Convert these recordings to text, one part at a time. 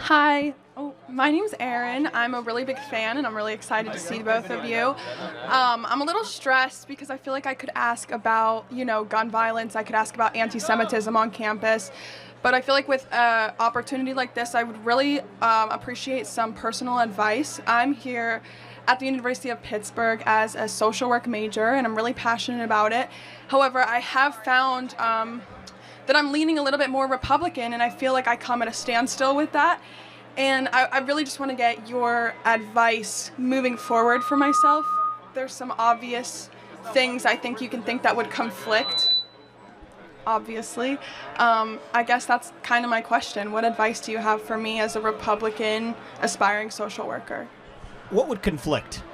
Hi. Oh, my name's Erin. I'm a really big fan, and I'm really excited to see both of you. I'm a little stressed because I feel like I could ask about, gun violence. I could ask about anti-Semitism on campus. But I feel like with an opportunity like this, I would really appreciate some personal advice. I'm here at the University of Pittsburgh as a social work major, and I'm really passionate about it. However, I have found that I'm leaning a little bit more Republican, and I feel like I come at a standstill with that. And I really just want to get your advice moving forward for myself. There's some obvious things I think you can think that would conflict, obviously. I guess that's kind of my question. What advice do you have for me as a Republican aspiring social worker? What would conflict?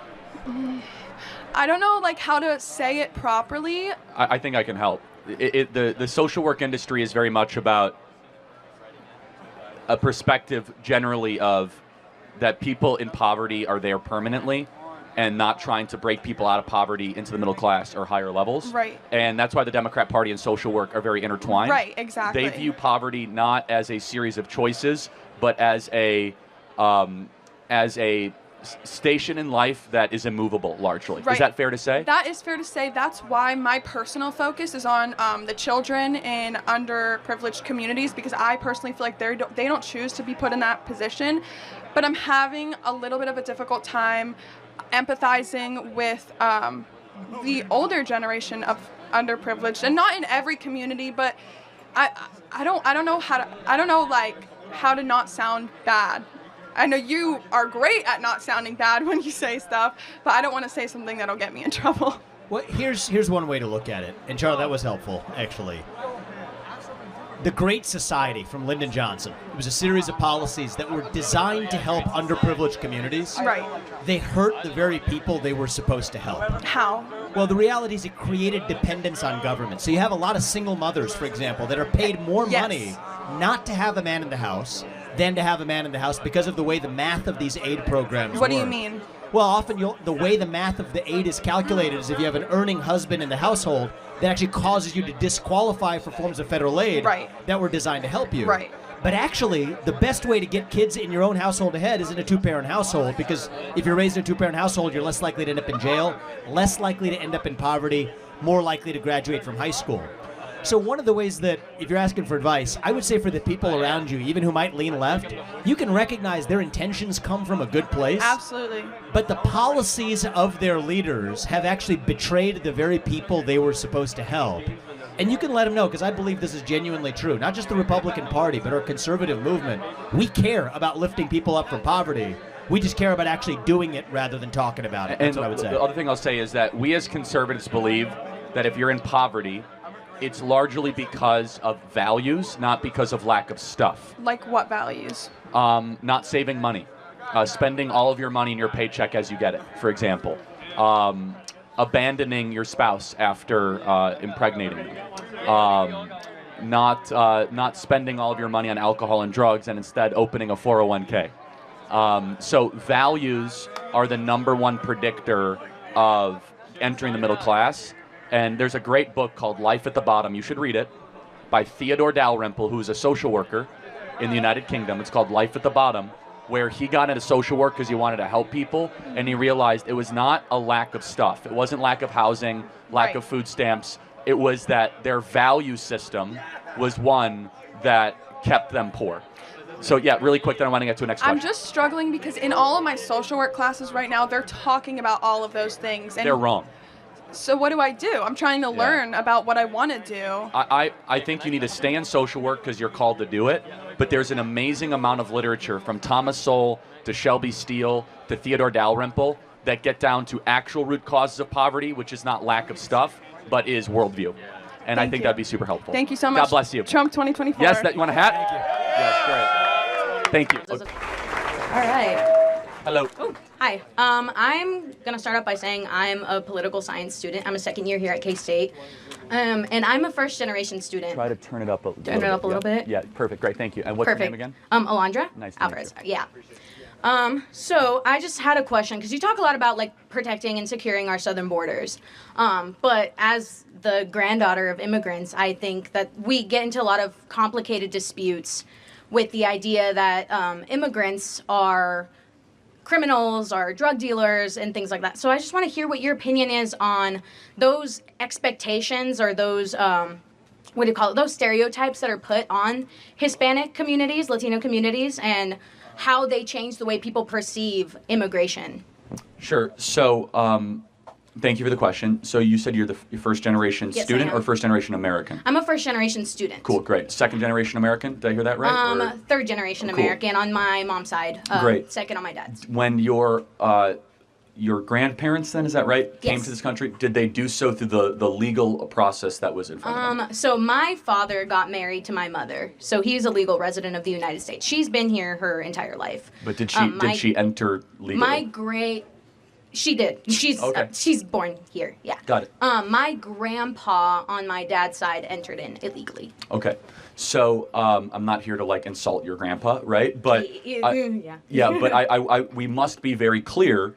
I don't know, how to say it properly. I think I can help. The social work industry is very much about a perspective generally of that people in poverty are there permanently and not trying to break people out of poverty into the middle class or higher levels. Right. And that's why the Democrat Party and social work are very intertwined. Right, exactly. They view poverty not as a series of choices, but as a station in life that is immovable, largely. Right. Is that fair to say? That is fair to say. That's why my personal focus is on the children in underprivileged communities, because I personally feel like they don't choose to be put in that position. But I'm having a little bit of a difficult time empathizing with the older generation of underprivileged, and not in every community, but I don't know how to not sound bad. I know you are great at not sounding bad when you say stuff, but I don't want to say something that'll get me in trouble. Well, here's one way to look at it. And Charlie, that was helpful, actually. The Great Society from Lyndon Johnson. It was a series of policies that were designed to help underprivileged communities. Right. They hurt the very people they were supposed to help. How? Well, the reality is it created dependence on government. So you have a lot of single mothers, for example, that are paid more money not to have a man in the house than to have a man in the house because of the way the math of these aid programs work. What do you mean? Well, often the way the math of the aid is calculated is if you have an earning husband in the household, that actually causes you to disqualify for forms of federal aid that were designed to help you. Right. But actually, the best way to get kids in your own household ahead is in a two-parent household, because if you're raised in a two-parent household, you're less likely to end up in jail, less likely to end up in poverty, more likely to graduate from high school. So one of the ways that, if you're asking for advice, I would say for the people around you, even who might lean left, you can recognize their intentions come from a good place. Absolutely. But the policies of their leaders have actually betrayed the very people they were supposed to help. And you can let them know, because I believe this is genuinely true. Not just the Republican Party, but our conservative movement. We care about lifting people up from poverty. We just care about actually doing it rather than talking about it. That's what I would say. The other thing I'll say is that we as conservatives believe that if you're in poverty, it's largely because of values, not because of lack of stuff. Like what values? Not saving money. Spending all of your money in your paycheck as you get it, for example. Abandoning your spouse after impregnating them. Not spending all of your money on alcohol and drugs and instead opening a 401k. So values are the number one predictor of entering the middle class. And there's a great book called Life at the Bottom, you should read it, by Theodore Dalrymple, who's a social worker in the United Kingdom. It's called Life at the Bottom, where he got into social work because he wanted to help people, and he realized it was not a lack of stuff. It wasn't lack of housing, lack of food stamps. It was that their value system was one that kept them poor. So yeah, really quick, then I want to get to the next question. I'm just struggling because in all of my social work classes right now, they're talking about all of those things. And they're wrong. So what do I do? I'm trying to learn about what I want to do. I think you need to stay in social work because you're called to do it, but there's an amazing amount of literature from Thomas Sowell to Shelby Steele to Theodore Dalrymple that get down to actual root causes of poverty, which is not lack of stuff, but is worldview. And I think that'd be super helpful. Thank you so much. God bless you. Trump 2024. Yes, you want a hat? Thank you. Yes, great. Thank you. All right. Hello. Oh, hi. I'm going to start off by saying I'm a political science student. I'm a second year here at K-State. And I'm a first-generation student. Try to turn it up a little bit. Turn it up a little bit? Yeah, perfect. Great, thank you. And what's your name again? Alondra. Nice to meet Alvarez. Yeah. So I just had a question, because you talk a lot about protecting and securing our southern borders. But as the granddaughter of immigrants, I think that we get into a lot of complicated disputes with the idea that immigrants are criminals or drug dealers and things like that. So I just want to hear what your opinion is on those expectations or those what do you call it? Those stereotypes that are put on Hispanic communities, Latino communities, and how they change the way people perceive immigration. Sure. So, thank you for the question. So you said you're the first generation Yes, student I am. or first generation American? I'm a first generation student. Cool, great. Second generation American? Did I hear that right? Or- Third generation Cool. American on my mom's side. Great. Second on my dad's. When your grandparents, then, is that right, came Yes. to this country, did they do so through the legal process that was in front of them? So my father got married to my mother, so he's a legal resident of the United States. She's been here her entire life. But did she enter legally? She did. She's Okay. she's born here. Yeah. Got it. My grandpa on my dad's side entered in illegally. Okay. So I'm not here to like insult your grandpa, right? But Yeah. yeah, but we must be very clear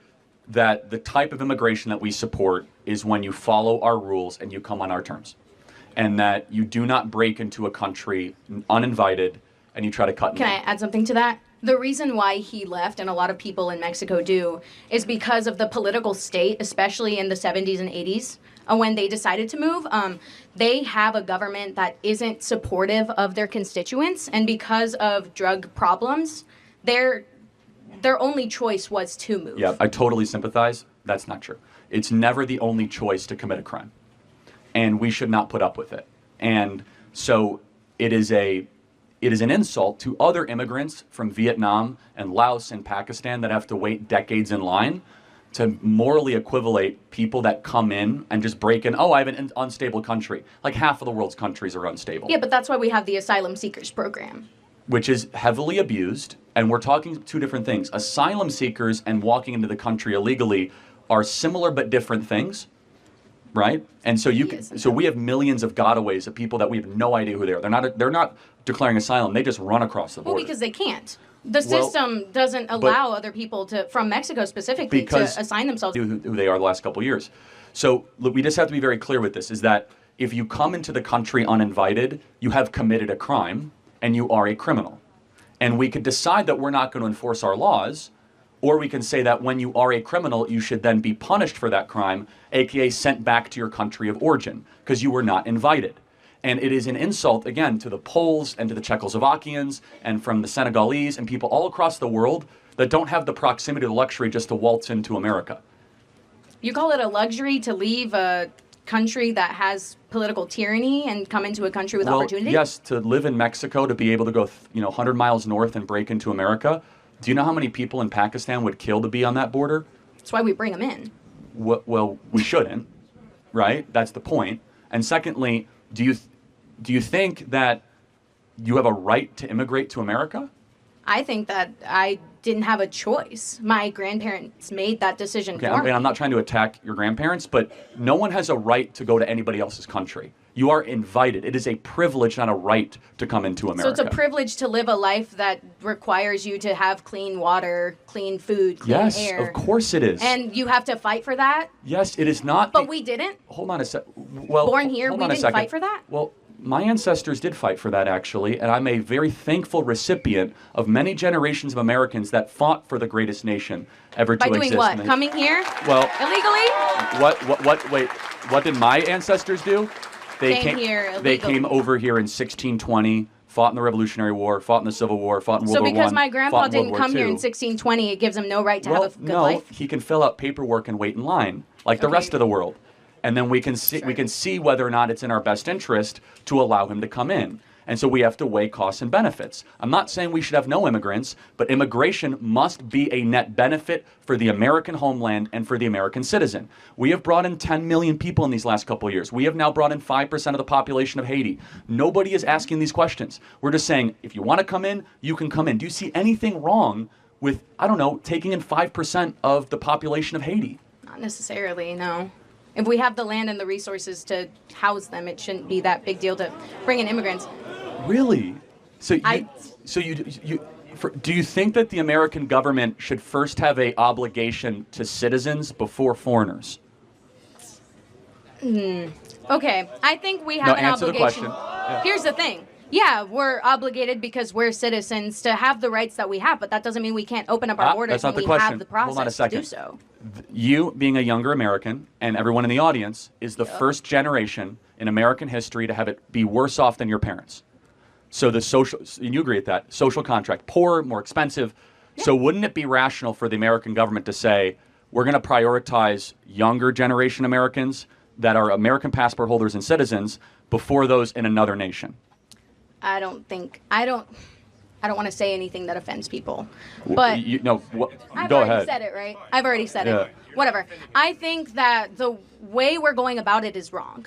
that the type of immigration that we support is when you follow our rules and you come on our terms, and that you do not break into a country uninvited and you try to cut. Can I add something to that? The reason why he left, and a lot of people in Mexico do, is because of the political state, especially in the 70s and 80s, when they decided to move. They have a government that isn't supportive of their constituents, and because of drug problems, their only choice was to move. Yeah, I totally sympathize. That's not true. It's never the only choice to commit a crime, and we should not put up with it. And so it is an insult to other immigrants from Vietnam and Laos and Pakistan that have to wait decades in line to morally equivalate people that come in and just break in. Oh, I have an unstable country. Like half of the world's countries are unstable. Yeah, but that's why we have the asylum seekers program. Which is heavily abused, and we're talking two different things. Asylum seekers and walking into the country illegally are similar but different things, right? And so we have millions of gotaways of people that we have no idea who they are. They're not declaring asylum. They just run across the border. Well, because they can't. The system doesn't allow other people from Mexico specifically to assign themselves. Who they are the last couple of years. So look, we just have to be very clear with this, is that if you come into the country uninvited, you have committed a crime and you are a criminal. And we could decide that we're not going to enforce our laws, or we can say that when you are a criminal, you should then be punished for that crime, aka sent back to your country of origin, because you were not invited. And it is an insult, again, to the Poles and to the Czechoslovakians and from the Senegalese and people all across the world that don't have the proximity or the luxury just to waltz into America. You call it a luxury to leave a country that has political tyranny and come into a country with opportunity? Yes, to live in Mexico, to be able to go 100 miles north and break into America. Do you know how many people in Pakistan would kill to be on that border? That's why we bring them in. Well, we shouldn't, right? That's the point. And secondly, do you think that you have a right to immigrate to America? I think that I didn't have a choice. My grandparents made that decision for me. And I'm not trying to attack your grandparents, but no one has a right to go to anybody else's country. You are invited. It is a privilege, not a right, to come into America. So it's a privilege to live a life that requires you to have clean water, clean food, clean air. Yes, of course it is. And you have to fight for that? Yes, it is not. But we didn't? Hold on a sec. Well, born here, we didn't fight for that? Well, my ancestors did fight for that, actually, and I'm a very thankful recipient of many generations of Americans that fought for the greatest nation ever to By exist. doing what? Coming here? Well, illegally? Wait, what did my ancestors do? Came here illegally. They came over here in 1620, fought in the Revolutionary War, fought in the Civil War, fought in World War I. So because my grandpa fought in World didn't War come here in II. 1620, it gives him no right to have a good life? He can fill out paperwork and wait in line like the rest of the world. And then we can see whether or not it's in our best interest to allow him to come in. And so we have to weigh costs and benefits. I'm not saying we should have no immigrants, but immigration must be a net benefit for the American homeland and for the American citizen. We have brought in 10 million people in these last couple of years. We have now brought in 5% of the population of Haiti. Nobody is asking these questions. We're just saying, if you want to come in, you can come in. Do you see anything wrong with, taking in 5% of the population of Haiti? Not necessarily, no. If we have the land and the resources to house them, it shouldn't be that big deal to bring in immigrants. Really? Do you think that the American government should first have an obligation to citizens before foreigners? Okay, I think we have an answer obligation. the question. Yeah. Here's the thing. Yeah, we're obligated because we're citizens to have the rights that we have, but that doesn't mean we can't open up our borders that's not when the we question. have the Hold on a process to do second. so. You, being a younger American, and everyone in the audience, is the first generation in American history to have it be worse off than your parents. So the social, and you agree with that, social contract, poorer, more expensive. Yeah. So wouldn't it be rational for the American government to say, we're going to prioritize younger generation Americans that are American passport holders and citizens before those in another nation? I don't want to say anything that offends people, but I've already ahead. said it, right? I've already said Yeah. it. Whatever. I think that the way we're going about it is wrong.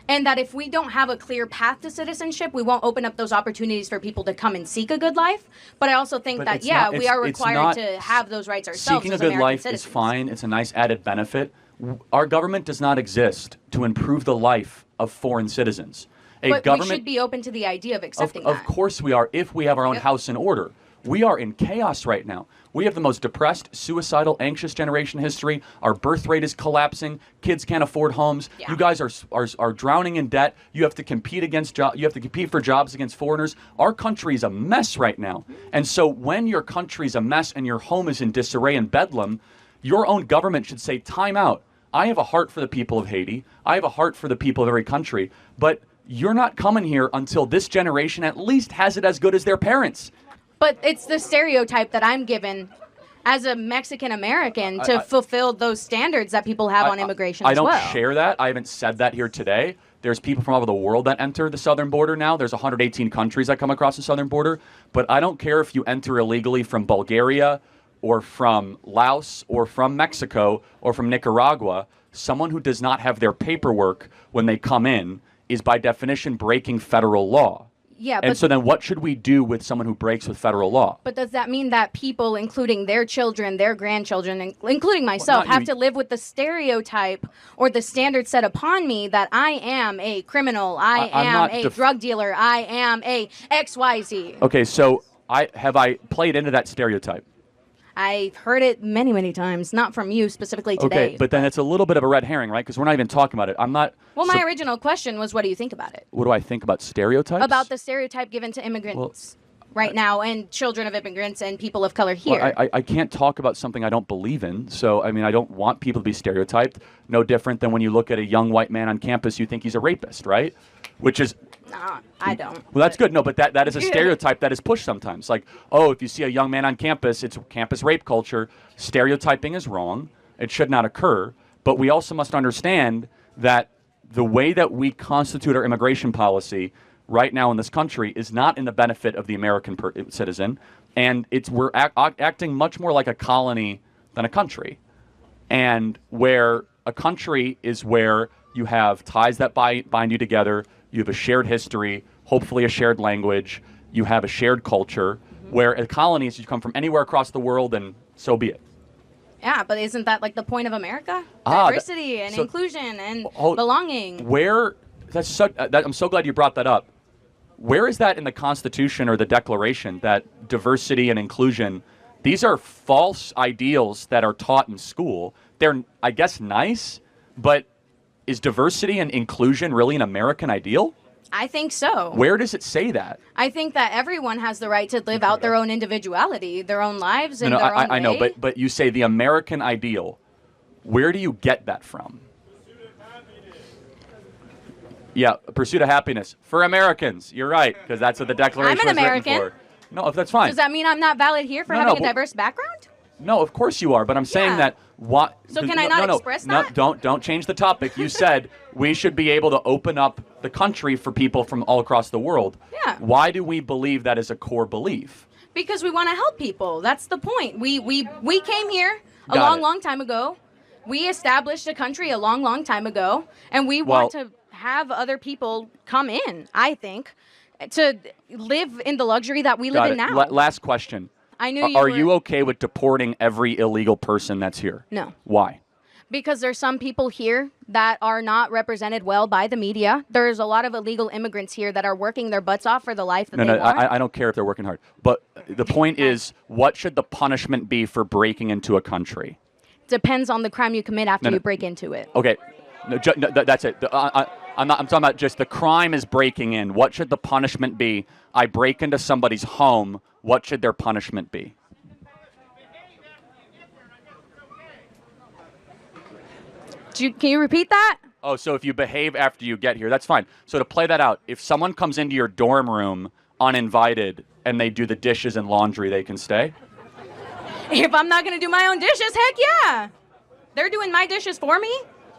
And that if we don't have a clear path to citizenship, we won't open up those opportunities for people to come and seek a good life. But I also think that, we are required to have those rights ourselves. Seeking a as good American life citizens. is fine. It's a nice added benefit. Our government does not exist to improve the life of foreign citizens. But we should be open to the idea of accepting that. Of course we are, if we have our own house in order. We are in chaos right now. We have the most depressed, suicidal, anxious generation in history. Our birth rate is collapsing. Kids can't afford homes. Yeah. You guys are drowning in debt. You have to compete for jobs against foreigners. Our country is a mess right now. And so when your country's a mess and your home is in disarray and bedlam, your own government should say, time out. I have a heart for the people of Haiti. I have a heart for the people of every country. But you're not coming here until this generation at least has it as good as their parents. But it's the stereotype that I'm given as a Mexican American to fulfill those standards that people have on immigration as well. I don't share that. I haven't said that here today. There's people from all over the world that enter the southern border now. There's 118 countries that come across the southern border. But I don't care if you enter illegally from Bulgaria or from Laos or from Mexico or from Nicaragua. Someone who does not have their paperwork when they come in is by definition breaking federal law. Yeah, and so then what should we do with someone who breaks with federal law? But does that mean that people, including their children, their grandchildren, including myself, have to live with the stereotype or the standard set upon me that I am a criminal, I am a drug dealer, I am a XYZ? Okay, so have I played into that stereotype? I've heard it many, many times, not from you specifically today. Okay, but then it's a little bit of a red herring, right? Because we're not even talking about it. I'm not... Well, my original question was, what do you think about it? What do I think about stereotypes? About the stereotype given to immigrants right now and children of immigrants and people of color here. Well, I can't talk about something I don't believe in. So, I mean, I don't want people to be stereotyped. No different than when you look at a young white man on campus, you think he's a rapist, right? Which is... No, I don't. Well, that's good. No, but that is a stereotype that is pushed sometimes. Like, oh, if you see a young man on campus, it's campus rape culture. Stereotyping is wrong. It should not occur. But we also must understand that the way that we constitute our immigration policy right now in this country is not in the benefit of the American citizen. And we're acting much more like a colony than a country. And where a country is where you have ties that bind you together, you have a shared history, hopefully a shared language, you have a shared culture, where a colony is you come from anywhere across the world and so be it. Yeah, but isn't that like the point of America? Diversity and inclusion and belonging. I'm so glad you brought that up. Where is that in the Constitution or the Declaration that diversity and inclusion, these are false ideals that are taught in school. They're, I guess, nice, but is diversity and inclusion really an American ideal? I think so. Where does it say that? I think that everyone has the right to live out their own individuality, their own lives, in their own way. I know, but you say the American ideal. Where do you get that from? Yeah, pursuit of happiness for Americans. You're right, because that's what the Declaration I'm an was American. written for. No, that's fine. Does that mean I'm not valid here for having a diverse background? No, of course you are, but I'm saying that what? So can I not express that? Don't change the topic. You said we should be able to open up the country for people from all across the world. Yeah. Why do we believe that is a core belief? Because we want to help people. That's the point. We came here a long time ago. We established a country a long time ago, and we want to have other people come in, I think, to live in the luxury that we live in now. Last question. I knew you Are you okay with deporting every illegal person that's here? No. Why? Because there's some people here that are not represented well by the media. There's a lot of illegal immigrants here that are working their butts off for the life that they want. I don't care if they're working hard. But the point is, what should the punishment be for breaking into a country? Depends on the crime you commit after you break into it. Okay. No, that's it. I'm talking about just the crime is breaking in. What should the punishment be? I break into somebody's home. What should their punishment be? Can you repeat that? Oh, so if you behave after you get here, that's fine. So to play that out, if someone comes into your dorm room uninvited and they do the dishes and laundry, they can stay? If I'm not going to do my own dishes, heck yeah. They're doing my dishes for me?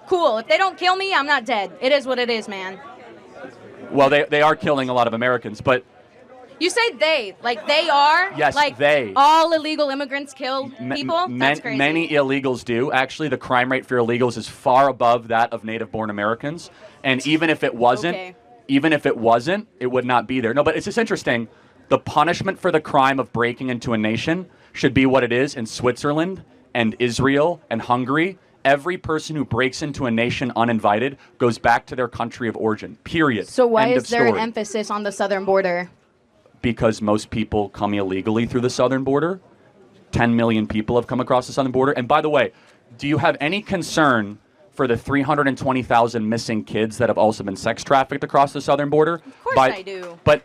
Cool. If they don't kill me, I'm not dead. It is what it is, man. Well, they are killing a lot of Americans, but... You say they. Like, they are? Yes, like, they. All illegal immigrants kill people? That's crazy. Many illegals do. Actually, the crime rate for illegals is far above that of native-born Americans. And even if it wasn't, it would not be there. No, but it's just interesting. The punishment for the crime of breaking into a nation should be what it is in Switzerland and Israel and Hungary. Every person who breaks into a nation uninvited goes back to their country of origin, period. So why End is of there an story. emphasis on the southern border? Because most people come illegally through the southern border. 10 million people have come across the southern border. And by the way, do you have any concern for the 320,000 missing kids that have also been sex trafficked across the southern border? Of course I do. But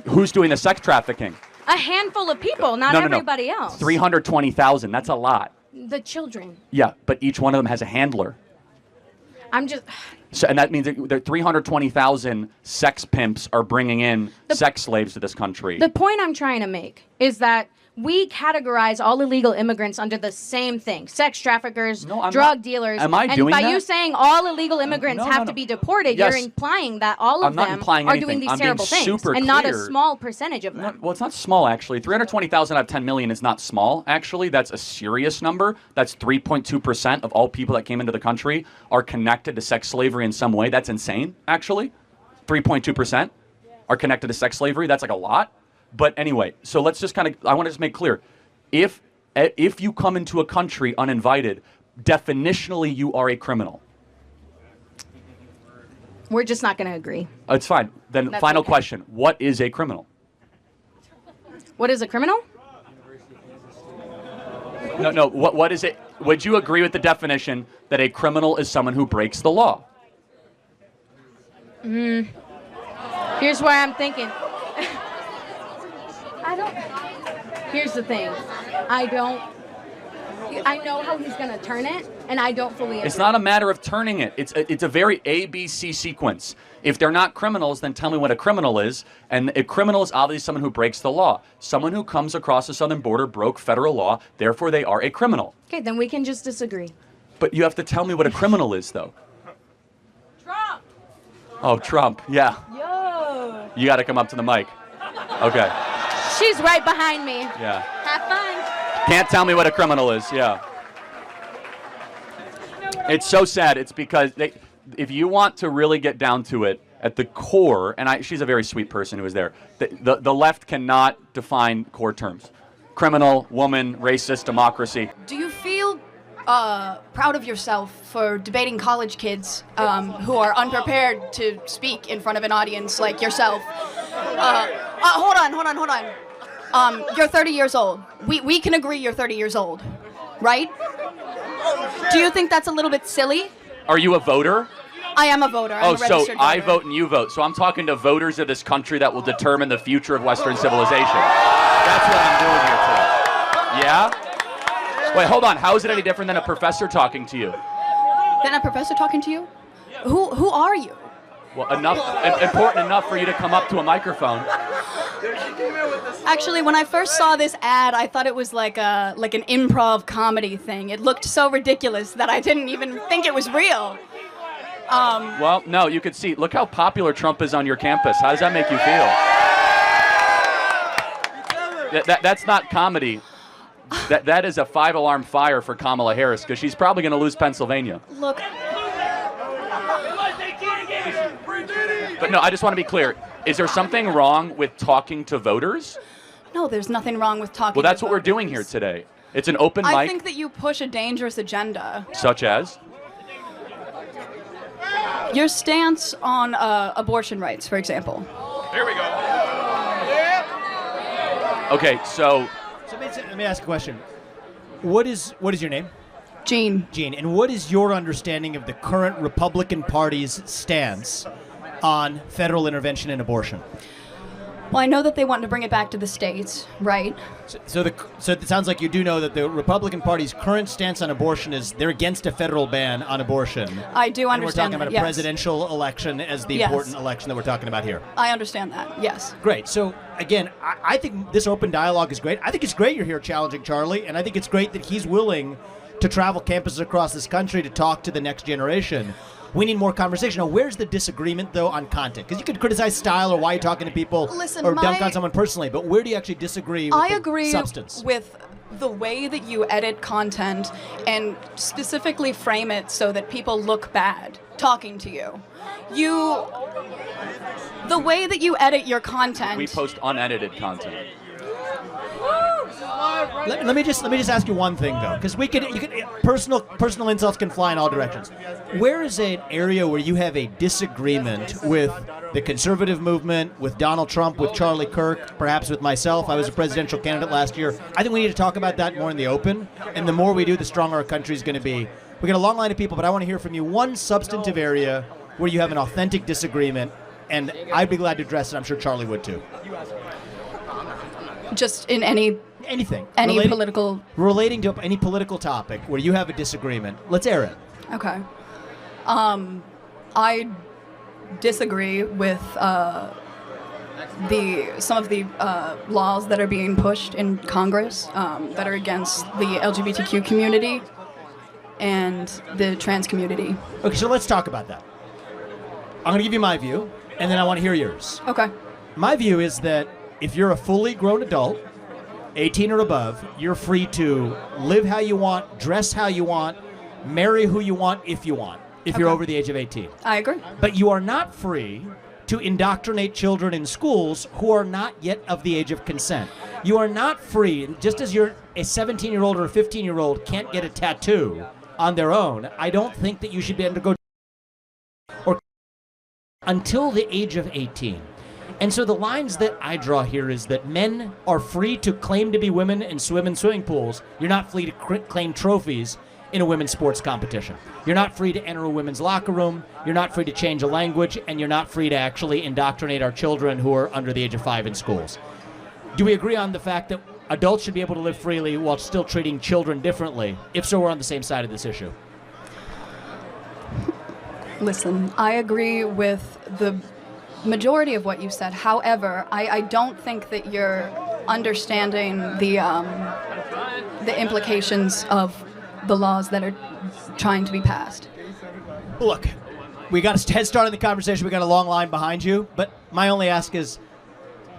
who's doing the sex trafficking? A handful of people, not everybody else. 320,000, that's a lot. The children. Yeah, but each one of them has a handler. I'm just... So, and that means that 320,000 sex pimps are bringing in sex slaves to this country. The point I'm trying to make is that we categorize all illegal immigrants under the same thing. Sex traffickers, drug dealers. Am I doing that? And by you saying all illegal immigrants have to be deported, Yes. you're implying that all of them are doing these terrible things. And not a small percentage of them. Well, it's not small, actually. 320,000 out of 10 million is not small, actually. That's a serious number. That's 3.2% of all people that came into the country are connected to sex slavery in some way. That's insane, actually. 3.2% are connected to sex slavery. That's like a lot. But anyway, so let's just I want to just make clear. If you come into a country uninvited, definitionally you are a criminal. We're just not going to agree. It's fine. Then That's final okay. question. What is a criminal? What is a criminal? No. What is it? Would you agree with the definition that a criminal is someone who breaks the law? Here's where I'm thinking. Here's the thing. I know how he's going to turn it, and I don't fully agree. It's not a matter of turning it. It's a very ABC sequence. If they're not criminals, then tell me what a criminal is. And a criminal is obviously someone who breaks the law. Someone who comes across the southern border broke federal law, therefore they are a criminal. Okay, then we can just disagree. But you have to tell me what a criminal is, though. Trump! Oh, Trump. Yeah. Yo! You got to come up to the mic. Okay. She's right behind me. Yeah. Have fun. Can't tell me what a criminal is. Yeah. It's so sad. It's because if you want to really get down to it, at the core, and she's a very sweet person who was there, the left cannot define core terms. Criminal, woman, racist, democracy. Do you feel proud of yourself for debating college kids who are unprepared to speak in front of an audience like yourself? Hold on. You're 30 years old. We can agree you're 30 years old, right? Do you think that's a little bit silly? Are you a voter? I am a voter. I'm a registered voter. I vote and you vote. So I'm talking to voters of this country that will determine the future of Western civilization. That's what I'm doing here today. Yeah? Wait, hold on. How is it any different than a professor talking to you? Then a professor talking to you? Who are you? Well, important enough for you to come up to a microphone. Actually, when I first saw this ad, I thought it was like an improv comedy thing. It looked so ridiculous that I didn't even think it was real. Well, no, you could see. Look how popular Trump is on your campus. How does that make you feel? That's not comedy. That is a 5-alarm fire for Kamala Harris because she's probably going to lose Pennsylvania. Look. But no, I just want to be clear. Is there something wrong with talking to voters? No, there's nothing wrong with talking to voters. Well, that's what we're doing here today. It's an open mic. I think that you push a dangerous agenda. Such as? Your stance on abortion rights, for example. Here we go. Okay, so let me ask a question. What is your name? Gene. Gene, and what is your understanding of the current Republican Party's stance on federal intervention in abortion? Well, I know that they want to bring it back to the states, right? So it sounds like you do know that the Republican Party's current stance on abortion is they're against a federal ban on abortion. I do and understand we're talking about that, a presidential election as the important election that we're talking about here. I understand that, yes. Great. So, again, I think this open dialogue is great. I think it's great you're here challenging Charlie, and I think it's great that he's willing to travel campuses across this country to talk to the next generation. We need more conversation. Now, where's the disagreement, though, on content? Because you could criticize style or why you're talking to people or dunk on someone personally, but where do you actually disagree with the substance? With the way that you edit content and specifically frame it so that people look bad talking to you. The way that you edit your content. We post unedited content. Let me just ask you one thing though, because personal insults can fly in all directions. Where is an area where you have a disagreement with the conservative movement, with Donald Trump, with Charlie Kirk, perhaps with myself? I was a presidential candidate last year. I think we need to talk about that more in the open, and the more we do, the stronger our country is going to be. We got a long line of people, but I want to hear from you. One substantive area where you have an authentic disagreement, and I'd be glad to address it. I'm sure Charlie would too. Just in anything. Relating to any political topic where you have a disagreement. Let's air it. Okay. I disagree with some of the laws that are being pushed in Congress that are against the LGBTQ community and the trans community. Okay, so let's talk about that. I'm going to give you my view, and then I want to hear yours. Okay. My view is that if you're a fully grown adult, 18 or above, you're free to live how you want, dress how you want, marry who you want if you want, if you're over the age of 18. I agree. But you are not free to indoctrinate children in schools who are not yet of the age of consent. You are not free, just as you're a 17-year-old or a 15-year-old can't get a tattoo on their own, I don't think that you should be able to go or until the age of 18. And so the lines that I draw here is that men are free to claim to be women and swim in swimming pools. You're not free to claim trophies in a women's sports competition. You're not free to enter a women's locker room. You're not free to change a language, and you're not free to actually indoctrinate our children who are under the age of 5 in schools. Do we agree on the fact that adults should be able to live freely while still treating children differently? If so, we're on the same side of this issue. Listen, I agree with the majority of what you said. However, I don't think that you're understanding the implications of the laws that are trying to be passed. Look, we got a head start in the conversation. We got a long line behind you. But my only ask is,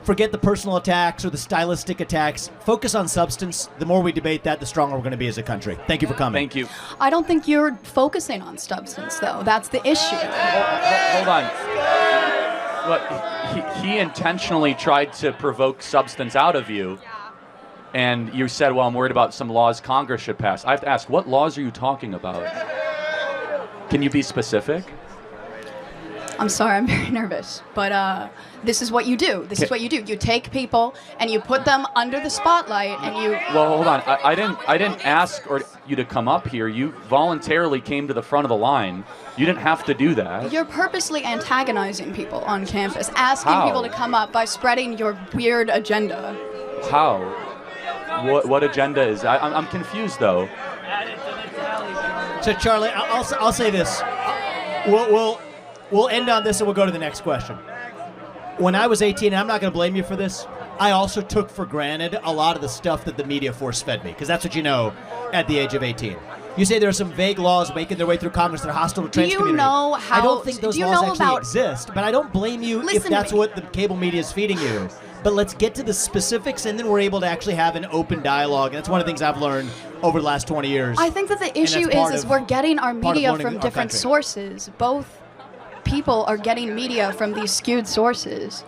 forget the personal attacks or the stylistic attacks. Focus on substance. The more we debate that, the stronger we're going to be as a country. Thank you for coming. Thank you. I don't think you're focusing on substance, though. That's the issue. Hold on. Look, he intentionally tried to provoke substance out of you, and you said, well, I'm worried about some laws Congress should pass. I have to ask, what laws are you talking about? Can you be specific? I'm sorry, I'm very nervous, but this is what you do. This is what you do. You take people and you put them under the spotlight, and you. Well, hold on. I didn't ask you to come up here. You voluntarily came to the front of the line. You didn't have to do that. You're purposely antagonizing people on campus, asking How? people to come up by spreading your weird agenda. How? What agenda is that? I'm confused though. So Charlie, I'll say this. We'll end on this and we'll go to the next question. When I was 18, and I'm not going to blame you for this, I also took for granted a lot of the stuff that the media force-fed me, because that's what you know at the age of 18. You say there are some vague laws making their way through Congress that are hostile to trans community. I don't think those laws actually exist, but I don't blame you if that's what the cable media is feeding you. But let's get to the specifics, and then we're able to actually have an open dialogue. And that's one of the things I've learned over the last 20 years. I think that the issue is we're getting our media from different sources. Both people are getting media from these skewed sources.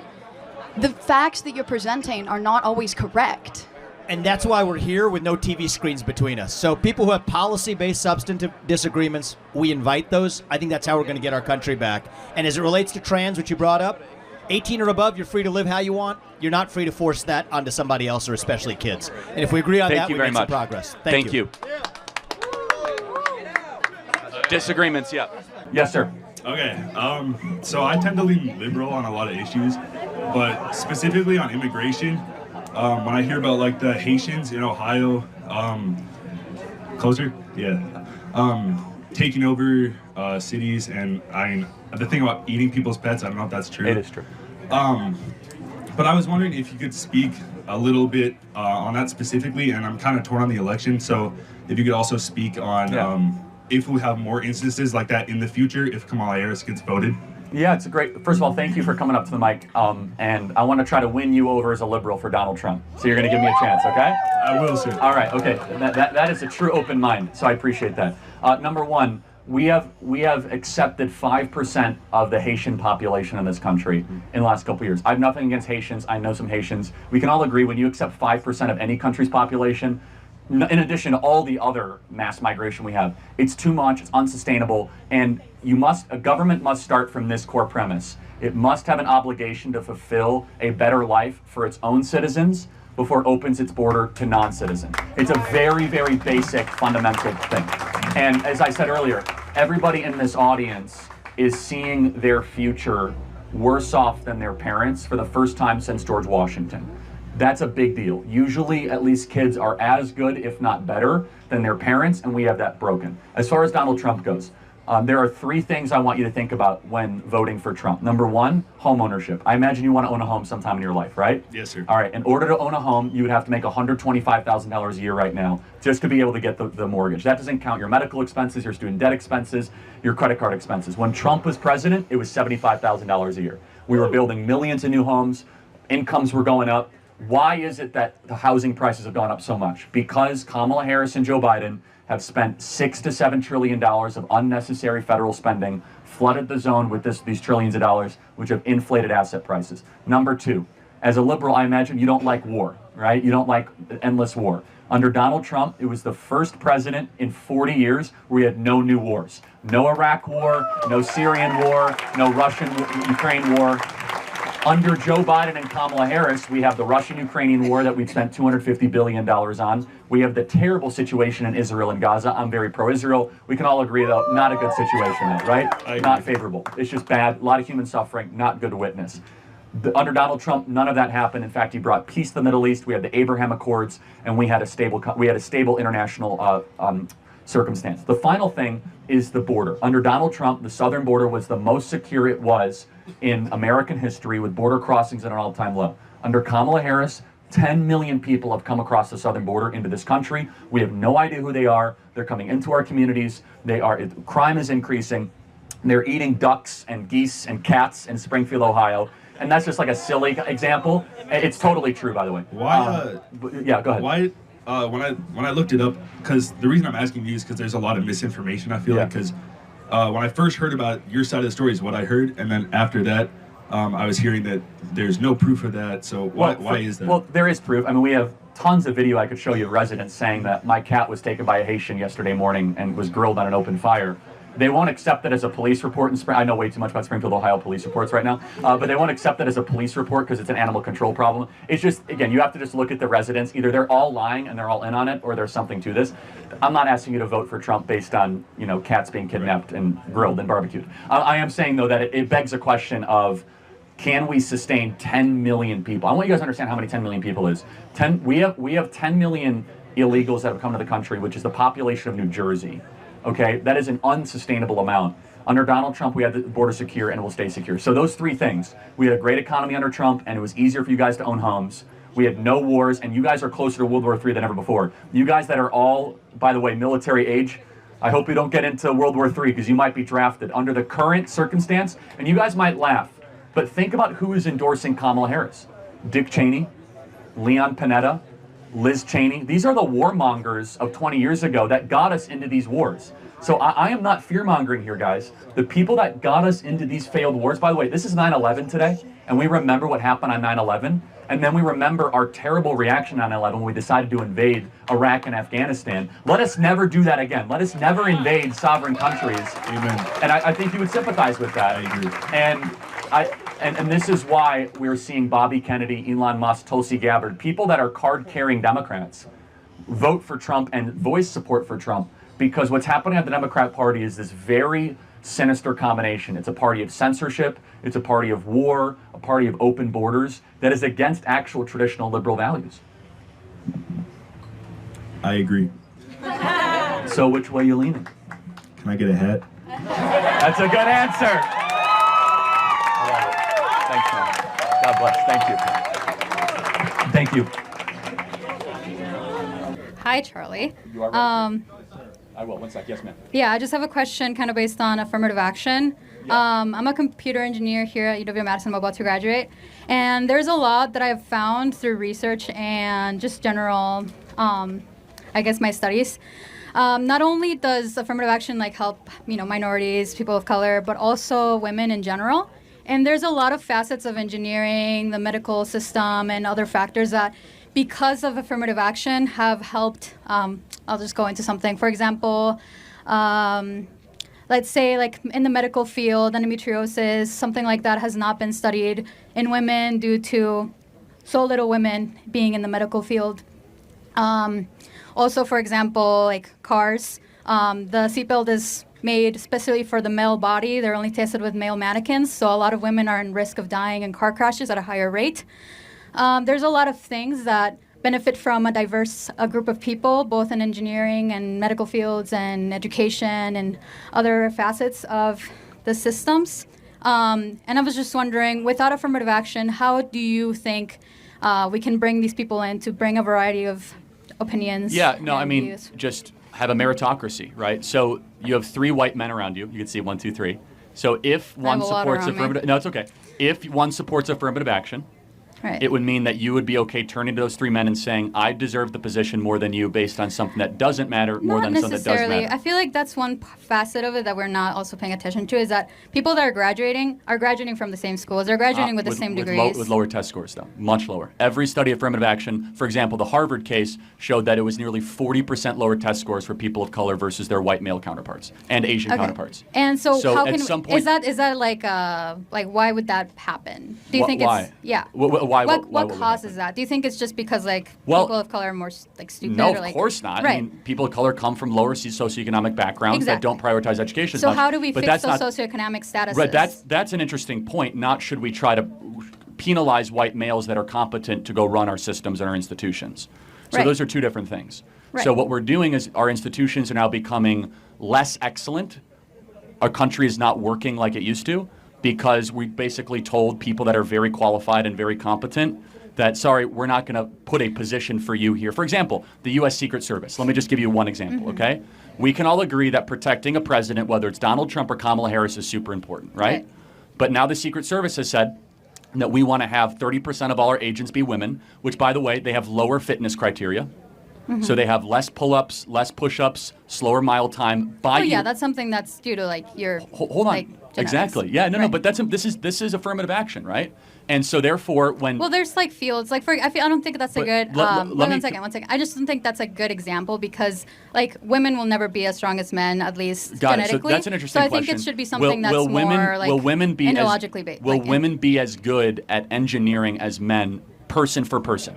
The facts that you're presenting are not always correct. And that's why we're here with no TV screens between us. So people who have policy-based substantive disagreements, we invite those. I think that's how we're going to get our country back. And as it relates to trans, which you brought up, 18 or above, you're free to live how you want. You're not free to force that onto somebody else, or especially kids. And if we agree on that, we make some progress. Thank you. Disagreements, yeah. Yes, sir. Okay, so I tend to lean liberal on a lot of issues, but specifically on immigration, when I hear about like the Haitians in Ohio, closer, yeah, taking over cities, and the thing about eating people's pets, I don't know if that's true. It is true. But I was wondering if you could speak a little bit on that specifically, and I'm kind of torn on the election, so if you could also speak on if we have more instances like that in the future if Kamala Harris gets voted. Yeah, it's a great. First of all, thank you for coming up to the mic, and I want to try to win you over as a liberal for Donald Trump. So you're going to give me a chance, okay? I will, sir. All right, okay. That is a true open mind. So I appreciate that. Number one, we have accepted 5% of the Haitian population in this country in the last couple of years. I have nothing against Haitians. I know some Haitians. We can all agree when you accept 5% of any country's population, in addition to all the other mass migration we have, it's too much, it's unsustainable, and a government must start from this core premise. It must have an obligation to fulfill a better life for its own citizens before it opens its border to non-citizens. It's a very, very basic, fundamental thing. And as I said earlier, everybody in this audience is seeing their future worse off than their parents for the first time since George Washington. That's a big deal. Usually, at least kids are as good, if not better, than their parents, and we have that broken. As far as Donald Trump goes, there are 3 things I want you to think about when voting for Trump. Number 1, home ownership. I imagine you want to own a home sometime in your life, right? Yes, sir. All right, in order to own a home, you would have to make $125,000 a year right now just to be able to get the mortgage. That doesn't count your medical expenses, your student debt expenses, your credit card expenses. When Trump was president, it was $75,000 a year. We were building millions of new homes, incomes were going up. Why is it that the housing prices have gone up so much? Because Kamala Harris and Joe Biden have spent $6 to $7 trillion of unnecessary federal spending, flooded the zone with these trillions of dollars, which have inflated asset prices. Number 2, as a liberal, I imagine you don't like war, right? You don't like endless war. Under Donald Trump, it was the first president in 40 years where we had no new wars. No Iraq war, no Syrian war, no Russian-Ukraine war. Under Joe Biden and Kamala Harris, we have the Russian-Ukrainian war that we've spent $250 billion on. We have the terrible situation in Israel and Gaza. I'm very pro-Israel. We can all agree, though, not a good situation, right? Not favorable. It's just bad. A lot of human suffering, not good to witness. Under Donald Trump, none of that happened. In fact, he brought peace to the Middle East. We had the Abraham Accords, and we had a stable international circumstance. The final thing is the border. Under Donald Trump, the southern border was the most secure it was in American history, with border crossings at an all-time low. Under Kamala Harris, 10 million people have come across the southern border into this country. We have no idea who they are. They're coming into our communities. Crime is increasing. They're eating ducks and geese and cats in Springfield, Ohio. And that's just like a silly example. It's totally true, by the way. Why? Yeah, go ahead. Why? When I looked it up, because the reason I'm asking you is because there's a lot of misinformation. I feel like because when I first heard about your side of the story is what I heard, and then after that, I was hearing that there's no proof of that. So why is that? Well, there is proof. I mean, we have tons of video I could show you of residents saying that my cat was taken by a Haitian yesterday morning and was grilled on an open fire. They won't accept it as a police report in I know way too much about Springfield, Ohio police reports right now, but they won't accept it as a police report because it's an animal control problem. It's just, again, you have to just look at the residents. Either they're all lying and they're all in on it, or there's something to this. I'm not asking you to vote for Trump based on, cats being kidnapped and grilled and barbecued. I am saying, though, that it begs a question of, can we sustain 10 million people? I want you guys to understand how many 10 million people is. We have 10 million illegals that have come to the country, which is the population of New Jersey. Okay, that is an unsustainable amount. Under Donald Trump, we had the border secure and it will stay secure. So those 3 things. We had a great economy under Trump, and it was easier for you guys to own homes. We had no wars, and you guys are closer to World War III than ever before. You guys that are all, by the way, military age, I hope you don't get into World War III because you might be drafted under the current circumstance, and you guys might laugh. But think about who is endorsing Kamala Harris. Dick Cheney, Leon Panetta, Liz Cheney. These are the warmongers of 20 years ago that got us into these wars. So I am not fear-mongering here, guys. The people that got us into these failed wars, by the way, this is 9/11 today, and we remember what happened on 9/11, and then we remember our terrible reaction on 9/11 when we decided to invade Iraq and Afghanistan. Let us never do that again. Let us never invade sovereign countries. Amen. And I think you would sympathize with that. I agree. And this is why we're seeing Bobby Kennedy, Elon Musk, Tulsi Gabbard, people that are card-carrying Democrats, vote for Trump and voice support for Trump. Because what's happening at the Democrat Party is this very sinister combination. It's a party of censorship, it's a party of war, a party of open borders that is against actual traditional liberal values. I agree. So which way are you leaning? Can I get a hat? That's a good answer. I love it. Thanks, man. God bless. Thank you. Thank you. Hi, Charlie. You are right. I will. 1 sec. Yes, ma'am. Yeah, I just have a question kind of based on affirmative action. Yeah. I'm a computer engineer here at UW-Madison. I'm about to graduate. And there's a lot that I've found through research and just general, I guess, my studies. Not only does affirmative action like help, minorities, people of color, but also women in general. And there's a lot of facets of engineering, the medical system, and other factors that, because of affirmative action, have helped. I'll just go into something. For example, let's say like in the medical field, endometriosis, something like that has not been studied in women due to so little women being in the medical field. Also, for example, like cars, the seatbelt is made especially for the male body. They're only tested with male mannequins, so a lot of women are in risk of dying in car crashes at a higher rate. There's a lot of things that benefit from a diverse group of people, both in engineering and medical fields and education and other facets of the systems. And I was just wondering, without affirmative action, how do you think we can bring these people in to bring a variety of opinions? Yeah, no, I mean, views? just have a meritocracy, right? So you have 3 white men around you. You can see 1, 2, 3. So if one have a lot supports around me. affirmative, no, it's okay. If one supports affirmative action, Right. it would mean that you would be okay turning to those 3 men and saying, I deserve the position more than you based on something that doesn't matter more Not than something that does necessarily. matter. I feel like that's one facet of it that we're not also paying attention to, is that people that are graduating from the same schools. They're graduating with the same degrees. With lower test scores, though. Much lower. Every study of affirmative action, for example, the Harvard case showed that it was nearly 40% lower test scores for people of color versus their white male counterparts and Asian counterparts. And so how at can some point, is that like why would that happen? Do you think why? it's yeah? Why What would causes that? Do you think it's just because like Well, people of color are more like stupid? No, or, of like, course not. Right. I mean, people of color come from lower socioeconomic backgrounds that Exactly. don't prioritize education as So much. how do we But fix that's those not, socioeconomic statuses? Right, that's an interesting point. Not should we try to penalize white males that are competent to go run our systems and our institutions. So Right. those are 2 different things. Right. So what we're doing is our institutions are now becoming less excellent. Our country is not working like it used to because we basically told people that are very qualified and very competent that, sorry, we're not going to put a position for you here. For example, the U.S. Secret Service. Let me just give you one example, okay? We can all agree that protecting a president, whether it's Donald Trump or Kamala Harris, is super important, right? But now the Secret Service has said that we want to have 30% of all our agents be women, which, by the way, they have lower fitness criteria. So they have less pull-ups, less push-ups, slower mile time. Oh yeah, that's something that's due to like your Hold on. like, genetics. Exactly. Yeah, no, Right. but this is affirmative action, right? And so therefore, when Well, there's like fields like I don't think that's a But good. let me- One second. I just don't think that's a good example because like women will never be as strong as men, at least Got it. So genetically. that's an interesting So I question. think it should be something that's will women, more like will women be endologically based. Will women be as good at engineering as men, person for person?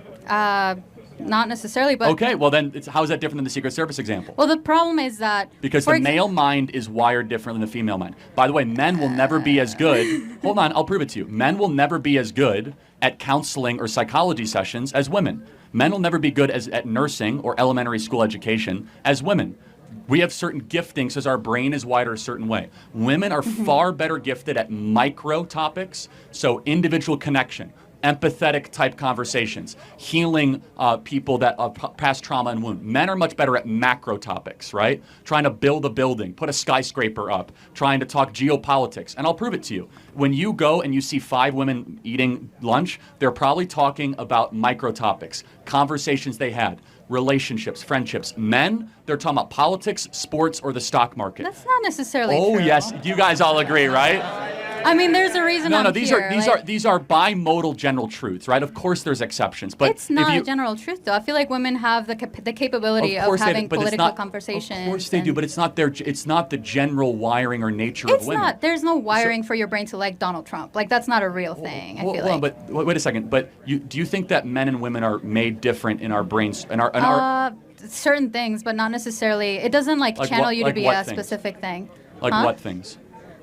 Not necessarily, but Okay, well then, how is that different than the Secret Service example? well, the problem is that Because for the male mind is wired different than the female mind. By the way, men will never be as good. Hold on, I'll prove it to you. Men will never be as good at counseling or psychology sessions as women. Men will never be good at nursing or elementary school education as women. We have certain giftings because our brain is wired a certain way. Women are far better gifted at micro topics, so individual connection, empathetic type conversations, healing people that past trauma and wound. Men are much better at macro topics, right? Trying to build a building, put a skyscraper up, trying to talk geopolitics. And I'll prove it to you. When you go and you see 5 women eating lunch, they're probably talking about micro topics, conversations they had, relationships, friendships. Men, they're talking about politics, sports, or the stock market. that's not necessarily Oh true. yes, you guys all agree, right? I mean, there's a reason. I'm These here. these are bimodal general truths, right? Of course, there's exceptions, but It's not if you, a general truth, though. I feel like women have the capability of course they do, having but it's political not- conversations. Of course they do, and- but it's not the general wiring or nature It's of women. not. There's no wiring for your brain to like Donald Trump. Like that's not a real thing. I Hold feel on, like. but wait a second. But do you think that men and women are made different in our brains? certain things, but not necessarily. It doesn't like channel you to be a specific thing. Like what things?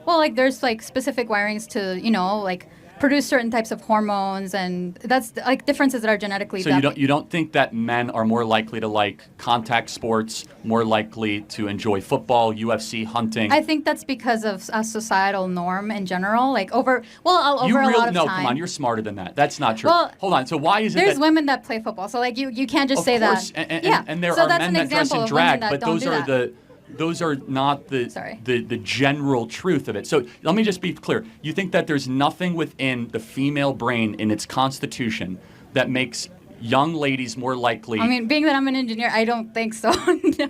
Well, like there's like specific wirings to, like produce certain types of hormones, and that's like differences that are genetically. So you don't think that men are more likely to like contact sports, more likely to enjoy football, UFC, hunting? I think that's because of a societal norm in general. Like over a lot of time. No, come on, you're smarter than that. That's not true. Well, hold on. So why is it there's that women that play football? So like you can't just say course, that. And there so are that's men an that dress example in of women drag, that but don't do that. those are not the general truth of it. So let me just be clear. You think that there's nothing within the female brain in its constitution that makes young ladies more likely? I mean, being that I'm an engineer, I don't think so.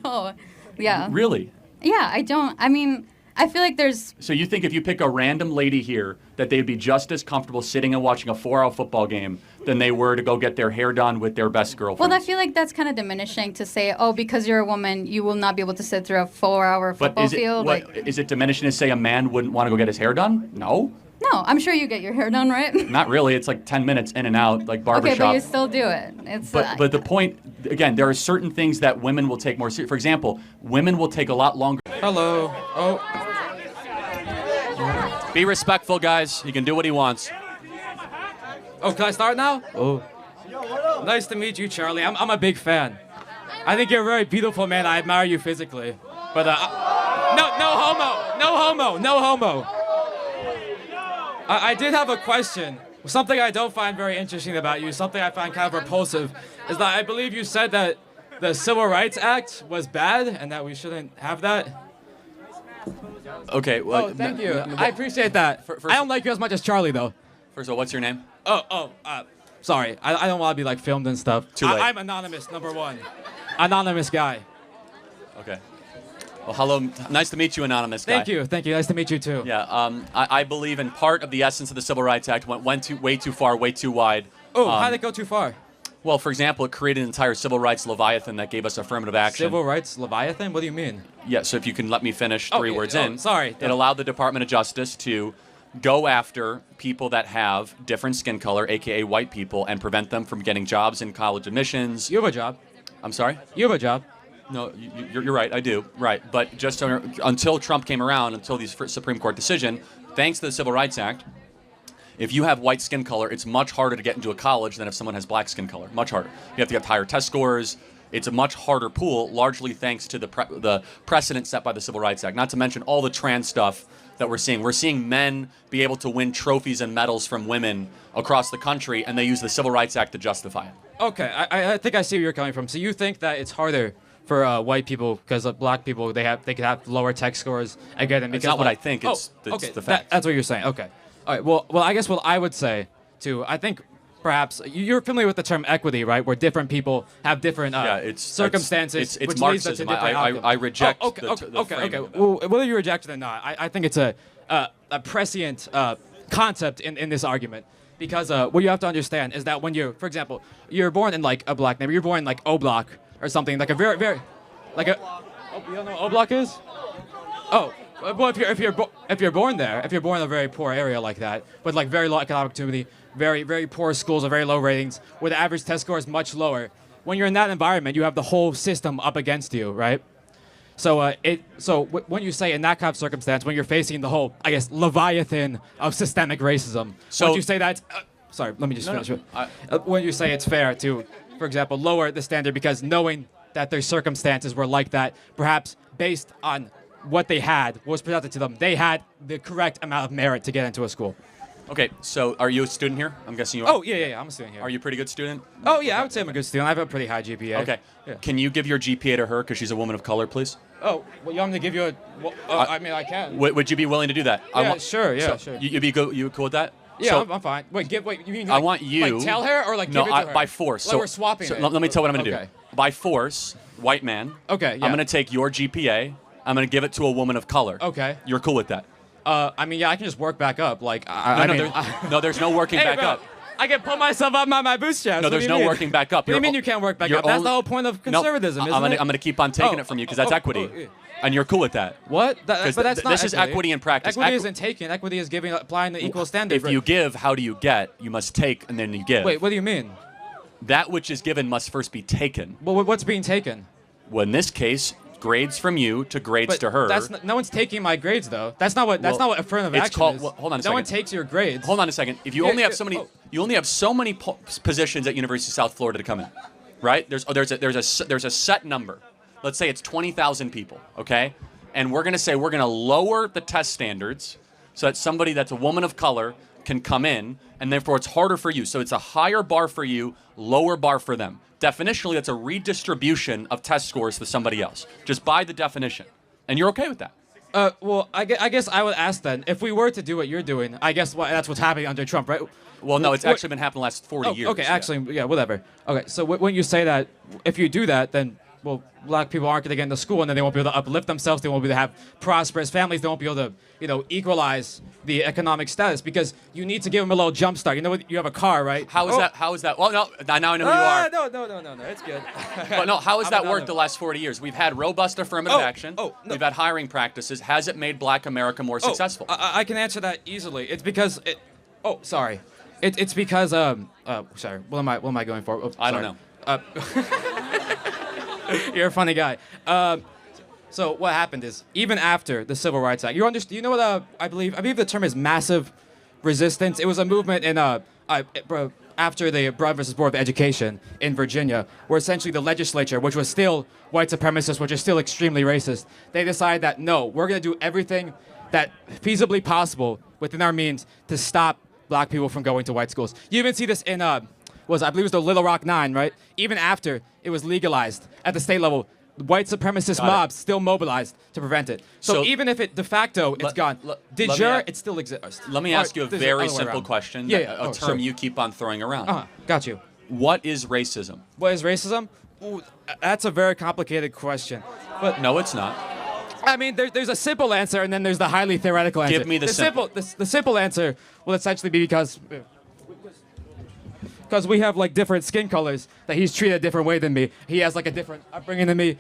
No. Yeah. Really? Yeah, I don't. I mean, I feel like there's... So you think if you pick a random lady here that they'd be just as comfortable sitting and watching a 4-hour football game than they were to go get their hair done with their best girlfriend? Well, I feel like that's kind of diminishing to say, oh, because you're a woman, you will not be able to sit through a 4-hour football field. Is it diminishing to say a man wouldn't want to go get his hair done? No. No, I'm sure you get your hair done, right? Not really. It's like 10 minutes in and out, like barbershop. Okay, but you still do it. But the point, again, there are certain things that women will take more seriously. For example, women will take a lot longer. Hello. Oh. Be respectful, guys. He can do what he wants. Oh, can I start now? Oh. Nice to meet you, Charlie. I'm a big fan. I think you're a very beautiful man. I admire you physically. But, no homo. No homo. No homo. I did have a question. Something I don't find very interesting about you, something I find kind of repulsive, is that I believe you said that the Civil Rights Act was bad and that we shouldn't have that. Okay. Well, oh, thank you. I appreciate that. I don't like you as much as Charlie, though. First of all, what's your name? Sorry. I don't want to be like filmed and stuff. Too late. I'm anonymous, number one. Anonymous guy. Okay. Well, hello. Nice to meet you, anonymous guy. Thank you. Nice to meet you, too. Yeah. I believe in part of the essence of the Civil Rights Act went way too far, way too wide. Oh, how did it go too far? Well, for example, it created an entire civil rights leviathan that gave us affirmative action. Civil rights leviathan? What do you mean? Yeah, so if you can let me finish three words in. Sorry. It allowed the Department of Justice to go after people that have different skin color, a.k.a. white people, and prevent them from getting jobs in college admissions. You have a job. I'm sorry? You have a job. No, you're right, I do. Right, but just until Trump came around, until the Supreme Court decision, thanks to the Civil Rights Act, if you have white skin color, it's much harder to get into a college than if someone has black skin color. Much harder. You have to get higher test scores. It's a much harder pool, largely thanks to the precedent set by the Civil Rights Act. Not to mention all the trans stuff that we're seeing. We're seeing men be able to win trophies and medals from women across the country, and they use the Civil Rights Act to justify it. Okay, I think I see where you're coming from. So you think that it's harder for white people because black people they could have lower tech scores again? It's not what I think. It's the fact. That's what you're saying. Okay. All right. Well, I guess what I would say too. I think perhaps you're familiar with the term equity, right? Where different people have different circumstances. It's which Marxism. Leads to different I reject. Okay. Well, whether you reject it or not, I think it's a prescient concept in this argument. Because what you have to understand is that when for example, you're born in like a black neighborhood, you're born in like O Block or something, like a very, very, you don't know what O Block is? Oh, well, if you're born there, if you're born in a very poor area like that, with like very low economic opportunity, very, very poor schools with very low ratings, where the average test score is much lower, when you're in that environment, you have the whole system up against you, right? So when you say in that kind of circumstance, when you're facing the whole, I guess, leviathan of systemic racism, when you say that, sorry, let me just finish it. When you say it's fair to, for example, lower the standard because knowing that their circumstances were like that, perhaps based on what they had, what was presented to them, they had the correct amount of merit to get into a school. Okay, so are you a student here? I'm guessing you are. Oh, yeah, I'm a student here. Are you a pretty good student? Oh, yeah, I would say I'm a good student. I have a pretty high GPA. Okay. Yeah. Can you give your GPA to her because she's a woman of color, please? Oh, well, you want me to give you a... Well, I mean, I can. Would you be willing to do that? Yeah, sure. You cool with that? Yeah, I'm fine. Wait, you mean I want you... Like, tell her or like no, give it to her? By force. Like, we're swapping it. Let me tell you what I'm going to do. By force, white man. Okay, yeah. I'm going to take your GPA. I'm going to give it to a woman of color. Okay. You're cool with that? I mean, yeah, I can just work back up. Like, there's no working back up. I can pull myself up by my bootstraps. No, there's no working back up. What do you mean you can't work back up? That's the whole point of conservatism, isn't it? I'm going to keep on taking it from you because that's equity. And you're cool with that. What? But that's not This is equity in practice. Equity isn't taking. Equity is applying the equal standard. If you give, how do you get? You must take, and then you give. Wait, what do you mean? That which is given must first be taken. Well, what's being taken? Well, in this case, grades from you to grades to her. No one's taking my grades though. That's not what affirmative action is. Well, hold on a second. No one takes your grades. Hold on a second. If you only have so many, you only have so many positions at University of South Florida to come in, right? There's a set number. Let's say it's 20,000 people, okay? And we're gonna say we're gonna lower the test standards so that somebody that's a woman of color can come in, and therefore it's harder for you. So it's a higher bar for you, lower bar for them. Definitionally, that's a redistribution of test scores to somebody else, just by the definition. And you're okay with that? Well, I guess I would ask then, if we were to do what you're doing, I guess that's what's happening under Trump, right? Well, no, it's actually been happening the last 40 years. Okay, actually, yeah, whatever. Okay, so when you say that, if you do that, then, well, black people aren't going to get into school, and then they won't be able to uplift themselves, they won't be able to have prosperous families, they won't be able to, equalize the economic status, because you need to give them a little jump start. You know what? You have a car, right? How is that? Well, no, now I know who you are. No, it's good. But no, how has that worked the last 40 years? We've had robust affirmative action. No. We've had hiring practices. Has it made black America more successful? I can answer that easily. It's because It's because sorry. What am I going for? I don't know. You're a funny guy. So what happened is, even after the Civil Rights Act, you know what I believe the term is massive resistance. It was a movement in after the Brown versus Board of Education in Virginia, where essentially the legislature, which was still white supremacist, which is still extremely racist, they decided that no, we're going to do everything that feasibly possible within our means to stop black people from going to white schools. You even see this in I believe it was the Little Rock Nine, right? Even after it was legalized at the state level, white supremacist mobs still mobilized to prevent it. So even if it de facto it's gone, de jure it still exists. Let me ask you a very simple question. A term you keep on throwing around. Got you. What is racism? What is racism? Ooh, that's a very complicated question. But no, it's not. I mean, there's a simple answer, and then there's the highly theoretical answer. Give me the simple. The simple answer will essentially be because we have like different skin colors, that he's treated a different way than me. He has like a different upbringing than me.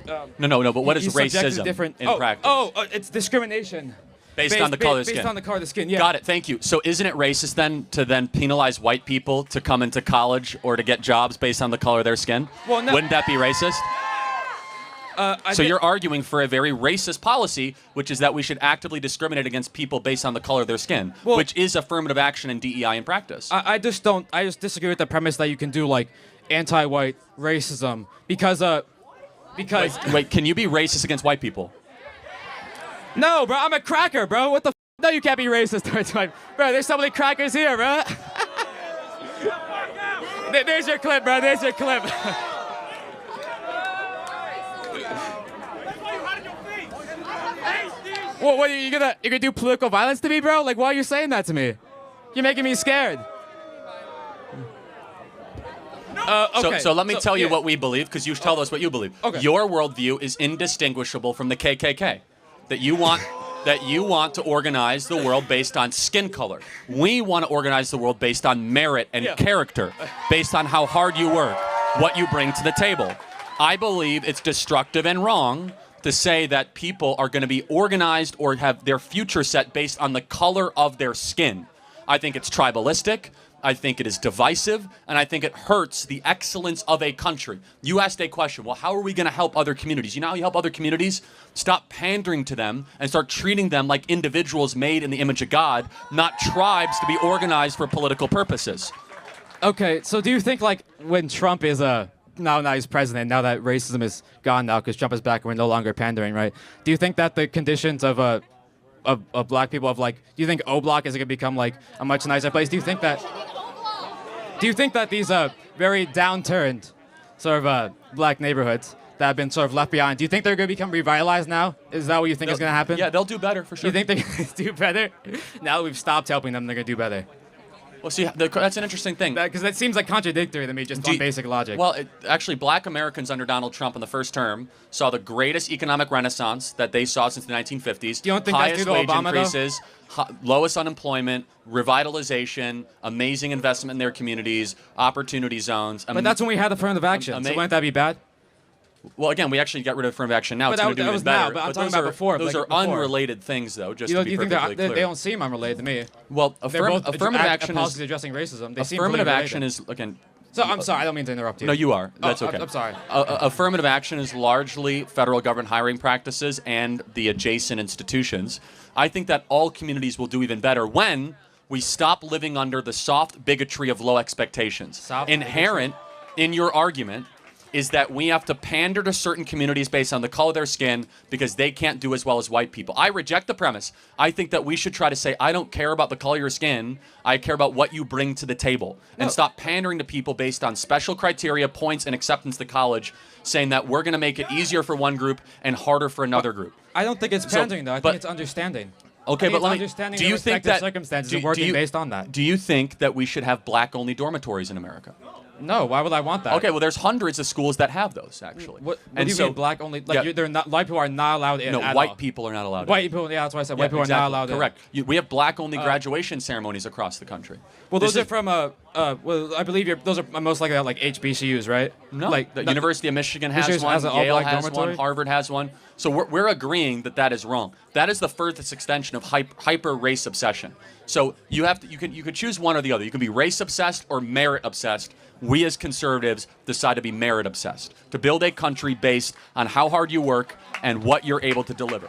No. But what is racism in practice? It's discrimination. Based on the color of the skin. Based on the color of the skin, yeah. Got it, thank you. So isn't it racist then to penalize white people to come into college or to get jobs based on the color of their skin? Well, no. Wouldn't that be racist? So you're arguing for a very racist policy, which is that we should actively discriminate against people based on the color of their skin, which is affirmative action and DEI in practice. I just disagree with the premise that you can do like anti-white racism because Wait, can you be racist against white people? No, bro, I'm a cracker, bro. What the f? No, you can't be racist towards white. Bro, there's so many crackers here, bro. There's your clip, bro. There's your clip. Well, what are you gonna do political violence to me, bro? Like, why are you saying that to me? You're making me scared. Okay. So let me tell you what we believe, because you tell us what you believe. Okay. Your worldview is indistinguishable from the KKK. That you want to organize the world based on skin color. We want to organize the world based on merit and character, based on how hard you work, what you bring to the table. I believe it's destructive and wrong to say that people are going to be organized or have their future set based on the color of their skin. I think it's tribalistic. I think it is divisive, and I think it hurts the excellence of a country. You asked a question, well, how are we going to help other communities? You know how you help other communities? Stop pandering to them and start treating them like individuals made in the image of God, not tribes to be organized for political purposes. Okay, so do you think, like, when Trump is now he's president, now that racism is gone now because Trump is back and we're no longer pandering, right? Do you think that the conditions of black people, do you think O Block is going to become, like, a much nicer place? Do you think that these very downturned sort of black neighborhoods that have been sort of left behind, do you think they're going to become revitalized now? Is that what you think is going to happen? Yeah, they'll do better, for sure. You think they're going to do better? Now that we've stopped helping them, they're going to do better. Well, see, that's an interesting thing. Because that seems like contradictory to me, just on basic logic. Well, actually, black Americans under Donald Trump in the first term saw the greatest economic renaissance that they saw since the 1950s. Do you don't think highest that's due to wage Obama, increases, lowest unemployment, revitalization, amazing investment in their communities, opportunity zones. But that's when we had affirmative action, so wouldn't that be bad? Well, again, we actually got rid of affirmative action now. But it's going to do even better. Now, but I'm talking about before. Those are unrelated things, though, just to be perfectly clear. They don't seem unrelated to me. Well, affirmative action policies addressing racism. They seem affirmative action is, again, So I'm sorry, I don't mean to interrupt you. No, you are. That's okay. I'm sorry. Affirmative action is largely federal government hiring practices and the adjacent institutions. I think that all communities will do even better when we stop living under the soft bigotry of low expectations. Inherent in your argument is that we have to pander to certain communities based on the color of their skin because they can't do as well as white people. I reject the premise. I think that we should try to say, I don't care about the color of your skin. I care about what you bring to the table. And stop pandering to people based on special criteria, points, and acceptance to college, saying that we're going to make it easier for one group and harder for another group. I don't think it's pandering, though. I think it's understanding. Okay, but let me. Understanding Do you the think that circumstances and working based on that? Do you think that we should have black-only dormitories in America? No. Why would I want that? Okay, well, there's hundreds of schools that have those actually. What do you mean black only? Like they're not. White people are not allowed in. No, at white all. people are not allowed. White people. Yeah, that's why I said white people are not allowed Correct. in. We have black-only graduation ceremonies across the country. Well, those are from well, I believe those are most likely like HBCUs, right? No, like the University of Michigan has one. Has an Yale all-black has dormitory? one. Harvard has one. So we're agreeing that that is wrong. That is the furthest extension of hyper race obsession. So you could choose one or the other. You can be race obsessed or merit obsessed. We as conservatives decide to be merit obsessed, to build a country based on how hard you work and what you're able to deliver.